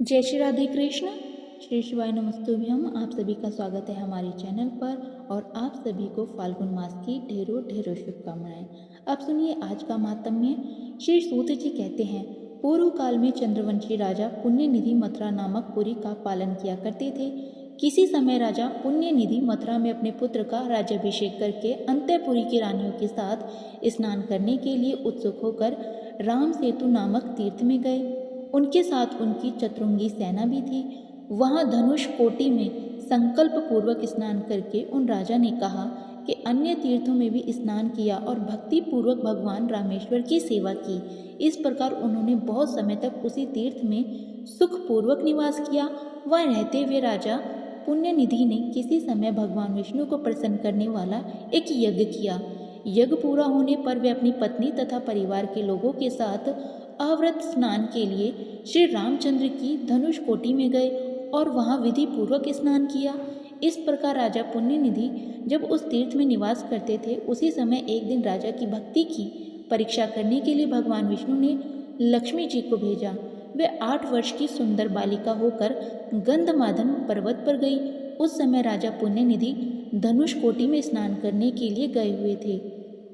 जय श्री राधे कृष्ण। श्री शिवाय नमस्तुभ्यम। आप सभी का स्वागत है हमारे चैनल पर और आप सभी को फाल्गुन मास की ढेरों ढेरों शुभकामनाएं। अब सुनिए आज का महात्म्य। श्री सूत जी कहते हैं, पूर्व काल में चंद्रवंशी राजा पुण्यनिधि मथुरा नामक पुरी का पालन किया करते थे। किसी समय राजा पुण्यनिधि मथुरा में अपने पुत्र का राज्याभिषेक करके अंतःपुरी की रानियों के साथ स्नान करने के लिए उत्सुक होकर राम सेतु नामक तीर्थ में गए। उनके साथ उनकी चतुरंगी सेना भी थी। वहां धनुष कोटि में संकल्प पूर्वक स्नान करके उन राजा ने कहा कि अन्य तीर्थों में भी स्नान किया और भक्ति पूर्वक भगवान रामेश्वर की सेवा की। इस प्रकार उन्होंने बहुत समय तक उसी तीर्थ में सुखपूर्वक निवास किया। वह रहते हुए राजा पुण्यनिधि ने किसी समय भगवान विष्णु को प्रसन्न करने वाला एक यज्ञ किया। यज्ञ पूरा होने पर वे अपनी पत्नी तथा परिवार के लोगों के साथ अव्रत स्नान के लिए श्री रामचंद्र की धनुष कोटि में गए और वहां विधि पूर्वक स्नान किया। इस प्रकार राजा पुण्यनिधि जब उस तीर्थ में निवास करते थे, उसी समय एक दिन राजा की भक्ति की परीक्षा करने के लिए भगवान विष्णु ने लक्ष्मी जी को भेजा। वे 8 वर्ष की सुंदर बालिका होकर गंधमादन पर्वत पर गई। उस समय राजा पुण्यनिधि धनुष कोटि में स्नान करने के लिए गए हुए थे।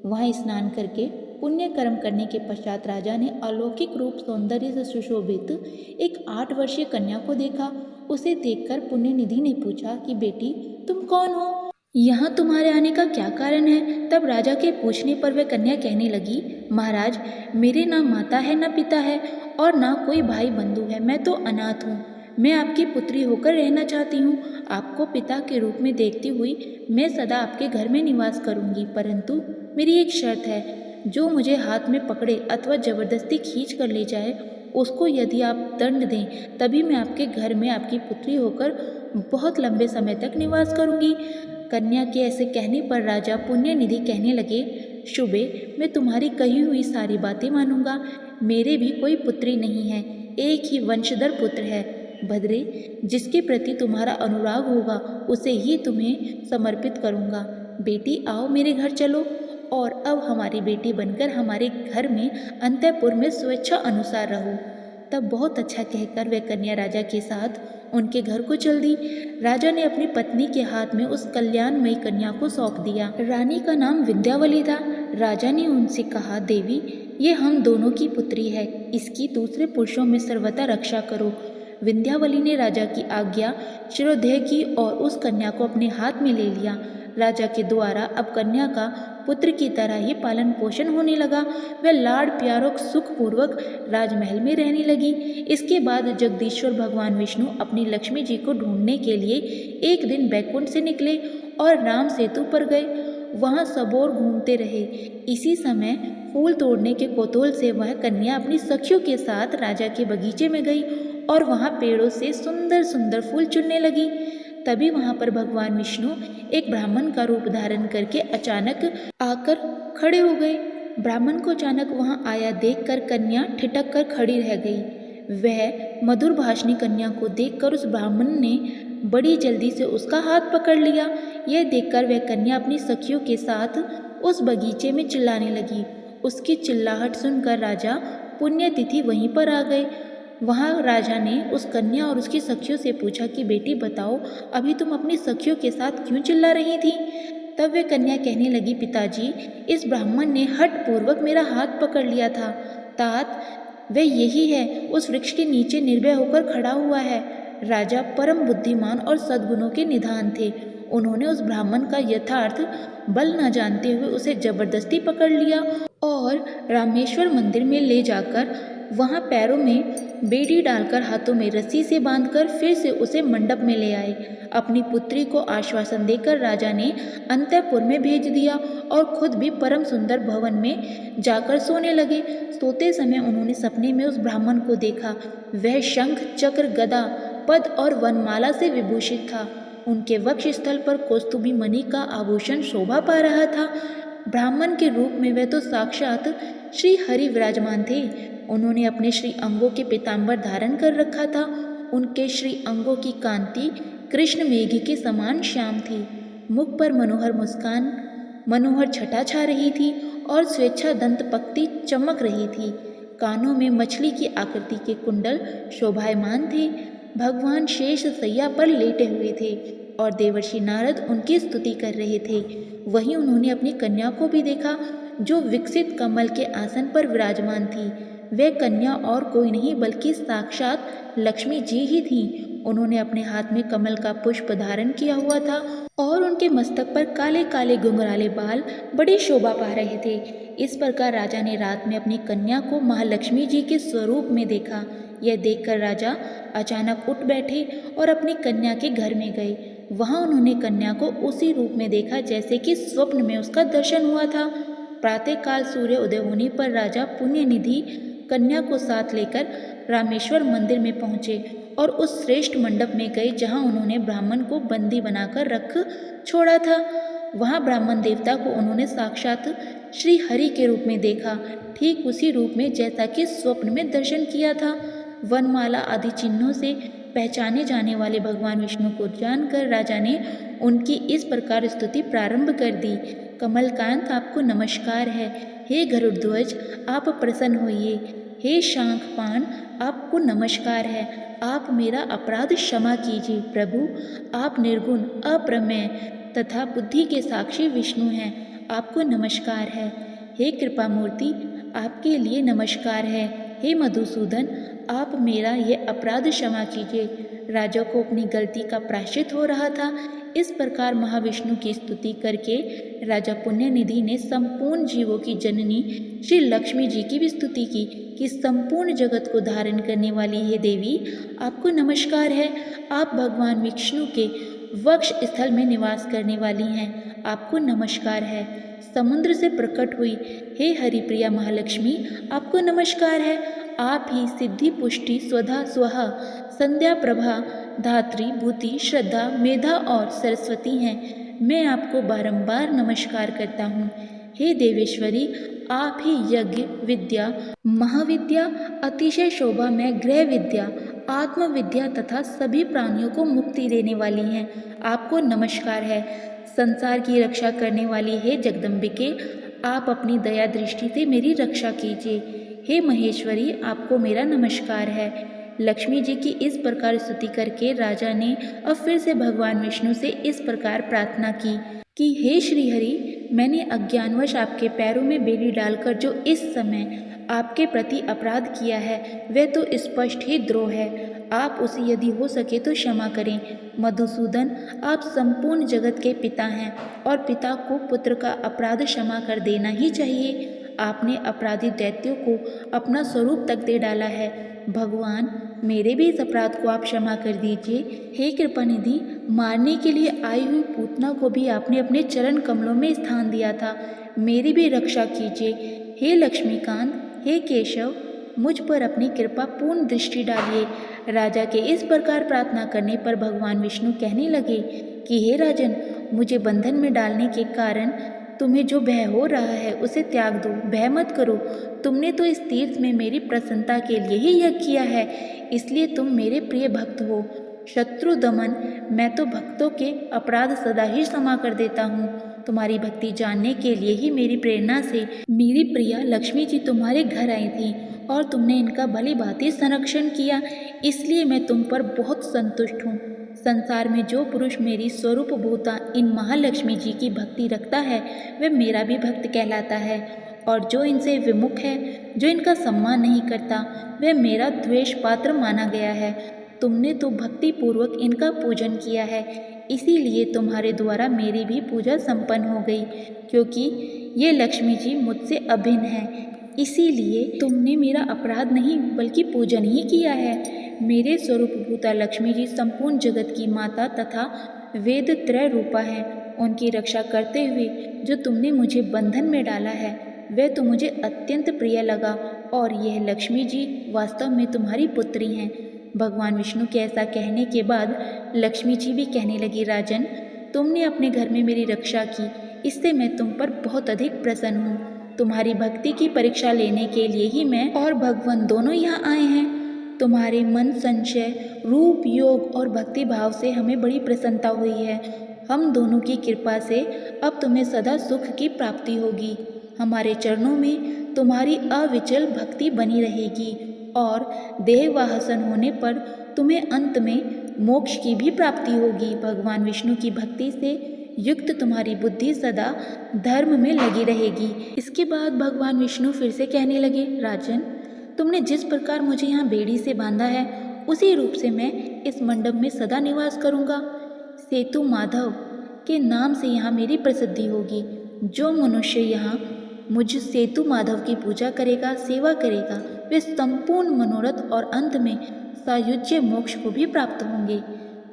वहां स्नान करके पुण्य कर्म करने के पश्चात राजा ने अलौकिक रूप सौंदर्य से सुशोभित एक 8 वर्षीय कन्या को देखा। उसे देखकर पुण्यनिधि ने पूछा कि बेटी, तुम कौन हो? यहाँ तुम्हारे आने का क्या कारण है? तब राजा के पूछने पर वह कन्या कहने लगी, महाराज, मेरे ना माता है ना पिता है और ना कोई भाई बंधु है। मैं तो अनाथ हूँ। मैं आपकी पुत्री होकर रहना चाहती हूँ। आपको पिता के रूप में देखती हुई मैं सदा आपके घर में निवास करूँगी, परंतु मेरी एक शर्त है, जो मुझे हाथ में पकड़े अथवा जबरदस्ती खींच कर ले जाए, उसको यदि आप दंड दें, तभी मैं आपके घर में आपकी पुत्री होकर बहुत लंबे समय तक निवास करूँगी। कन्या के ऐसे कहने पर राजा पुण्यनिधि कहने लगे, शुभे, मैं तुम्हारी कही हुई सारी बातें मानूंगा। मेरे भी कोई पुत्री नहीं है, एक ही वंशधर पुत्र है। भद्रे, जिसके प्रति तुम्हारा अनुराग होगा उसे ही तुम्हें समर्पित करूंगा। बेटी, आओ मेरे घर चलो और अब हमारी बेटी बनकर हमारे घर में अंतःपुर में स्वेच्छा अनुसार रहो। तब बहुत अच्छा कहकर वह कन्या राजा के साथ उनके घर को चल दी। राजा ने अपनी पत्नी के हाथ में उस कल्याणमयी कन्या को सौंप दिया। रानी का नाम विंध्यावली था। राजा ने उनसे कहा, देवी, ये हम दोनों की पुत्री है, इसकी दूसरे पुरुषों में सर्वथा रक्षा करो। विंध्यावली ने राजा की आज्ञा शिरोधार्य की और उस कन्या को अपने हाथ में ले लिया। राजा के द्वारा अब कन्या का पुत्र की तरह ही पालन पोषण होने लगा। वह लाड़ प्यारों सुखपूर्वक राजमहल में रहने लगी। इसके बाद जगदीश्वर भगवान विष्णु अपनी लक्ष्मी जी को ढूंढने के लिए एक दिन बैकुंठ से निकले और राम सेतु पर गए। वहां सबोर घूमते रहे। इसी समय फूल तोड़ने के कौतूहल से वह कन्या अपनी सखियों के साथ राजा के बगीचे में गई और वहां पेड़ों से सुंदर सुंदर फूल चुनने लगी। तभी वहां पर भगवान विष्णु एक ब्राह्मण का रूप धारण करके अचानक आकर खड़े हो गए। ब्राह्मण को अचानक वहां आया देखकर कन्या ठिठक कर खड़ी रह गई। वह मधुर भाषणी कन्या को देखकर उस ब्राह्मण ने बड़ी जल्दी से उसका हाथ पकड़ लिया। यह देखकर वह कन्या अपनी सखियों के साथ उस बगीचे में चिल्लाने लगी। उसकी चिल्लाहट सुनकर राजा पुण्यतिथि वहीं पर आ गए। वहाँ राजा ने उस कन्या और उसकी सखियों से पूछा कि बेटी बताओ, अभी तुम अपनी सखियों के साथ क्यों चिल्ला रही थी? तब वे कन्या कहने लगी, पिताजी, इस ब्राह्मण ने हठ पूर्वक मेरा हाथ पकड़ लिया था। तात, वह यही है, उस वृक्ष के नीचे निर्भय होकर खड़ा हुआ है। राजा परम बुद्धिमान और सद्गुणों के निधान थे। उन्होंने उस ब्राह्मण का यथार्थ बल न जानते हुए उसे जबरदस्ती पकड़ लिया और रामेश्वर मंदिर में ले जाकर वहां पैरों में बेड़ी डालकर हाथों में रस्सी से बांधकर फिर से उसे मंडप में ले आए। अपनी पुत्री को आश्वासन देकर राजा ने अंतःपुर में भेज दिया और खुद भी परम सुंदर भवन में जाकर सोने लगे। सोते समय उन्होंने सपने में उस ब्राह्मण को देखा। वह शंख, चक्र, गदा, पद और वनमाला से विभूषित था। उनके वक्ष स्थल पर कौस्तुभी मणि का आभूषण शोभा पा रहा था। ब्राह्मण के रूप में वह तो साक्षात श्री हरि विराजमान थे। उन्होंने अपने श्री अंगों के पीताम्बर धारण कर रखा था। उनके श्री अंगों की कांति कृष्ण मेघ के समान श्याम थी। मुख पर मनोहर मुस्कान, मनोहर छटा छा रही थी और स्वेच्छा दंत पक्ति चमक रही थी। कानों में मछली की आकृति के कुंडल शोभायमान थे। भगवान शेष सैया पर लेटे हुए थे और देवर्षि नारद उनकी स्तुति कर रहे थे। वहीं उन्होंने अपनी कन्या को भी देखा, जो विकसित कमल के आसन पर विराजमान थी। वह कन्या और कोई नहीं बल्कि साक्षात लक्ष्मी जी ही थीं। उन्होंने अपने हाथ में कमल का पुष्प धारण किया हुआ था और उनके मस्तक पर काले काले घुंघराले बाल बड़ी शोभा पा रहे थे। इस प्रकार राजा ने रात में अपनी कन्या को महालक्ष्मी जी के स्वरूप में देखा। यह देखकर राजा अचानक उठ बैठे और अपनी कन्या के घर में गए। वहां उन्होंने कन्या को उसी रूप में देखा जैसे कि स्वप्न में उसका दर्शन हुआ था। प्रातःकाल सूर्य उदय होने पर राजा पुण्य निधि कन्या को साथ लेकर रामेश्वर मंदिर में पहुंचे और उस श्रेष्ठ मंडप में गए जहां उन्होंने ब्राह्मण को बंदी बनाकर रख छोड़ा था। वहां ब्राह्मण देवता को उन्होंने साक्षात श्री हरि के रूप में देखा, ठीक उसी रूप में जैसा कि स्वप्न में दर्शन किया था। वनमाला आदि चिन्हों से पहचाने जाने वाले भगवान विष्णु को जानकर राजा ने उनकी इस प्रकार स्तुति प्रारंभ कर दी। कमलकांत, आपको नमस्कार है। हे गरुड़ध्वज, आप प्रसन्न होइए। हे शांखपाण, आपको नमस्कार है। आप मेरा अपराध क्षमा कीजिए। प्रभु, आप निर्गुण, अप्रमेय तथा बुद्धि के साक्षी विष्णु हैं। आपको नमस्कार है। हे कृपामूर्ति, आपके लिए नमस्कार है। हे मधुसूदन, आप मेरा यह अपराध क्षमा कीजिए। राजा को अपनी गलती का प्रायश्चित हो रहा था। इस प्रकार महाविष्णु की स्तुति करके राजा पुण्यनिधि ने संपूर्ण जीवों की जननी श्री लक्ष्मी जी की भी स्तुति की कि संपूर्ण जगत को धारण करने वाली हे देवी, आपको नमस्कार है। आप भगवान विष्णु के वक्ष स्थल में निवास करने वाली हैं। आपको नमस्कार है। समुद्र से प्रकट हुई हे हरिप्रिया महालक्ष्मी, आपको नमस्कार है। आप ही सिद्धि, पुष्टि, स्वधा, स्वहा, संध्या, प्रभा, धात्री, भूति, श्रद्धा, मेधा और सरस्वती हैं। मैं आपको बारंबार नमस्कार करता हूँ। हे देवेश्वरी, आप ही यज्ञ विद्या, महाविद्या, अतिशय शोभा में गृह विद्या, आत्मविद्या तथा सभी प्राणियों को मुक्ति देने वाली हैं। आपको नमस्कार है। संसार की रक्षा करने वाली हे जगदम्बिके, आप अपनी दया दृष्टि से मेरी रक्षा कीजिए। हे महेश्वरी, आपको मेरा नमस्कार है। लक्ष्मी जी की इस प्रकार स्तुति करके राजा ने अब फिर से भगवान विष्णु से इस प्रकार प्रार्थना की कि हे श्रीहरि, मैंने अज्ञानवश आपके पैरों में बेड़ी डालकर जो इस समय आपके प्रति अपराध किया है वह तो स्पष्ट ही द्रोह है। आप उसे यदि हो सके तो क्षमा करें। मधुसूदन, आप संपूर्ण जगत के पिता हैं और पिता को पुत्र का अपराध क्षमा कर देना ही चाहिए। आपने अपराधी दैत्यों को अपना स्वरूप तक दे डाला है। भगवान, मेरे भी इस अपराध को आप क्षमा कर दीजिए। हे कृपानिधि, मारने के लिए आई हुई पूतना को भी आपने अपने चरण कमलों में स्थान दिया था। मेरी भी रक्षा कीजिए। हे लक्ष्मीकांत, हे केशव, मुझ पर अपनी कृपा पूर्ण दृष्टि डालिए। राजा के इस प्रकार प्रार्थना करने पर भगवान विष्णु कहने लगे कि हे राजन, मुझे बंधन में डालने के कारण तुम्हें जो भय हो रहा है उसे त्याग दो। भय मत करो। तुमने तो इस तीर्थ में मेरी प्रसन्नता के लिए ही यज्ञ किया है, इसलिए तुम मेरे प्रिय भक्त हो। शत्रु दमन, मैं तो भक्तों के अपराध सदा ही क्षमा कर देता हूँ। तुम्हारी भक्ति जानने के लिए ही मेरी प्रेरणा से मेरी प्रिया लक्ष्मी जी तुम्हारे घर आई थी और तुमने इनका भली भांति संरक्षण किया, इसलिए मैं तुम पर बहुत संतुष्ट हूँ। संसार में जो पुरुष मेरी स्वरूप भूता इन महालक्ष्मी जी की भक्ति रखता है वह मेरा भी भक्त कहलाता है, और जो इनसे विमुख है, जो इनका सम्मान नहीं करता, वह मेरा द्वेष पात्र माना गया है। तुमने तो भक्ति पूर्वक इनका पूजन किया है, इसीलिए तुम्हारे द्वारा मेरी भी पूजा संपन्न हो गई। क्योंकि ये लक्ष्मी जी मुझसे अभिन्न है, इसीलिए तुमने मेरा अपराध नहीं बल्कि पूजन ही किया है। मेरे स्वरूप भूता लक्ष्मी जी संपूर्ण जगत की माता तथा वेद त्रय रूपा है। उनकी रक्षा करते हुए जो तुमने मुझे बंधन में डाला है वह तो मुझे अत्यंत प्रिय लगा, और यह लक्ष्मी जी वास्तव में तुम्हारी पुत्री हैं। भगवान विष्णु के ऐसा कहने के बाद लक्ष्मी जी भी कहने लगी, राजन, तुमने अपने घर में मेरी रक्षा की, इससे मैं तुम पर बहुत अधिक प्रसन्न हूँ। तुम्हारी भक्ति की परीक्षा लेने के लिए ही मैं और भगवान दोनों यहाँ आए हैं। तुम्हारे मन, संशय, रूप, योग और भक्ति भाव से हमें बड़ी प्रसन्नता हुई है। हम दोनों की कृपा से अब तुम्हें सदा सुख की प्राप्ति होगी। हमारे चरणों में तुम्हारी अविचल भक्ति बनी रहेगी और देहवाहसन होने पर तुम्हें अंत में मोक्ष की भी प्राप्ति होगी। भगवान विष्णु की भक्ति से युक्त तुम्हारी बुद्धि सदा धर्म में लगी रहेगी। इसके बाद भगवान विष्णु फिर से कहने लगे, राजन, तुमने जिस प्रकार मुझे यहाँ बेड़ी से बांधा है उसी रूप से मैं इस मंडप में सदा निवास करूँगा। सेतु माधव के नाम से यहाँ मेरी प्रसिद्धि होगी। जो मनुष्य यहाँ मुझ सेतु माधव की पूजा करेगा, सेवा करेगा, वे संपूर्ण मनोरथ और अंत में सायुज्य मोक्ष को भी प्राप्त होंगे।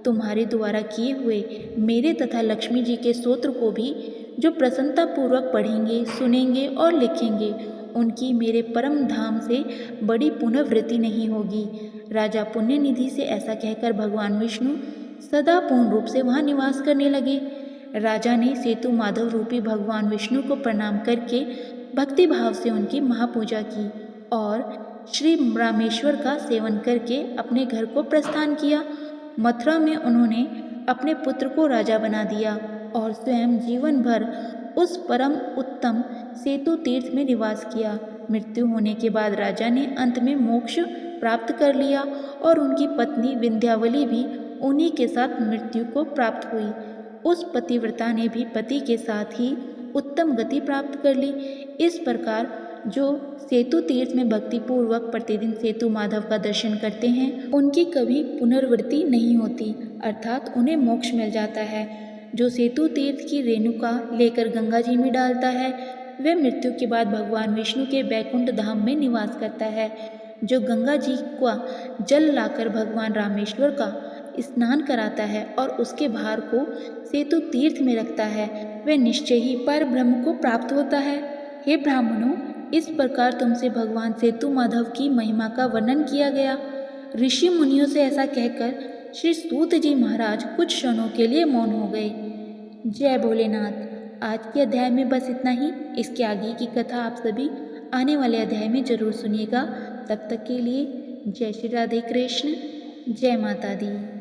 तुम्हारे द्वारा किए हुए मेरे तथा लक्ष्मी जी के स्तोत्र को भी जो प्रसन्नतापूर्वक पढ़ेंगे, सुनेंगे और लिखेंगे, उनकी मेरे परम धाम से बड़ी पुनर्वृत्ति नहीं होगी। राजा पुण्यनिधि से ऐसा कहकर भगवान विष्णु सदा पूर्ण रूप से वहाँ निवास करने लगे। राजा ने सेतु माधव रूपी भगवान विष्णु को प्रणाम करके भक्ति भाव से उनकी महापूजा की और श्री रामेश्वर का सेवन करके अपने घर को प्रस्थान किया। मथुरा में उन्होंने अपने पुत्र को राजा बना दिया और स्वयं जीवन भर उस परम उत्तम सेतु तीर्थ में निवास किया। मृत्यु होने के बाद राजा ने अंत में मोक्ष प्राप्त कर लिया और उनकी पत्नी विंध्यावली भी उन्हीं के साथ मृत्यु को प्राप्त हुई। उस पतिव्रता ने भी पति के साथ ही उत्तम गति प्राप्त कर ली। इस प्रकार जो सेतु तीर्थ में भक्ति पूर्वक प्रतिदिन सेतु माधव का दर्शन करते हैं, उनकी कभी पुनर्वृत्ति नहीं होती, अर्थात उन्हें मोक्ष मिल जाता है। जो सेतु तीर्थ की रेणुका लेकर गंगा जी में डालता है, वह मृत्यु के बाद भगवान विष्णु के बैकुंठ धाम में निवास करता है। जो गंगा जी का जल लाकर भगवान रामेश्वर का स्नान कराता है और उसके भार को सेतु तीर्थ में रखता है, वह निश्चय ही पर ब्रह्म को प्राप्त होता है। हे ब्राह्मणों, इस प्रकार तुमसे भगवान सेतु माधव की महिमा का वर्णन किया गया। ऋषि मुनियों से ऐसा कहकर श्री सूत जी महाराज कुछ क्षणों के लिए मौन हो गए। जय भोलेनाथ। आज के अध्याय में बस इतना ही। इसके आगे की कथा आप सभी आने वाले अध्याय में जरूर सुनिएगा। तब तक के लिए जय श्री राधे कृष्ण, जय माता दी।